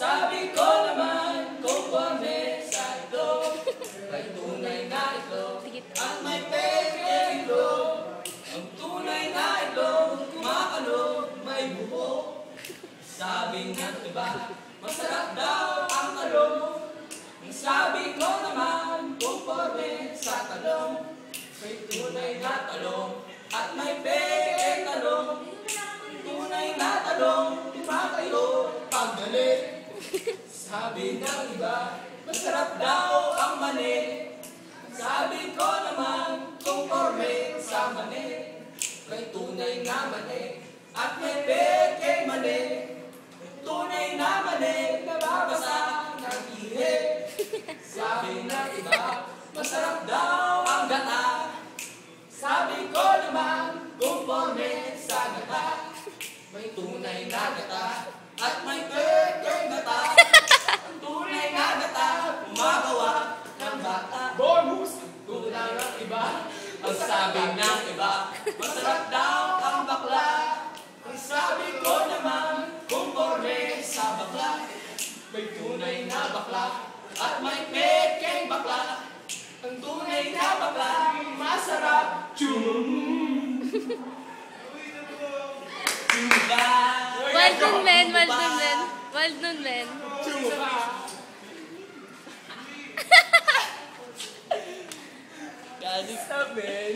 Sabi ko naman, conforme sa ito, may tunay na ito, at may peke ito. Ang tunay na ito, kumakalo, may buho. Sabi ng iba, masarap daw ang talong. Ang sabi ko naman, conforme sa talong, may tunay na talong, at may peke talong. Tunay na talong, tumatayo paggalit. Sabi ng iba, masarap daw ang mani. Sabi ko naman, conforme sa mani, may tunay na mani, at may peke mani. Tunay na mani, nababasa ng ihi. Sabi ng iba, masarap daw ang gata. Sabi ko naman, conforme sa gata, may tunay na gata, at may peke gata. Ang tunay na gata, gumagawa ng bata. Bonus! Tunay ng iba, ang sabi ng iba, masarap daw ang bakla. Ang sabi ko naman, conforme sa bakla, may tunay na bakla, at may pekeng bakla. Ang tunay na bakla, masarap. Well done, men. Well done, men. Well done, men. Galing sa men.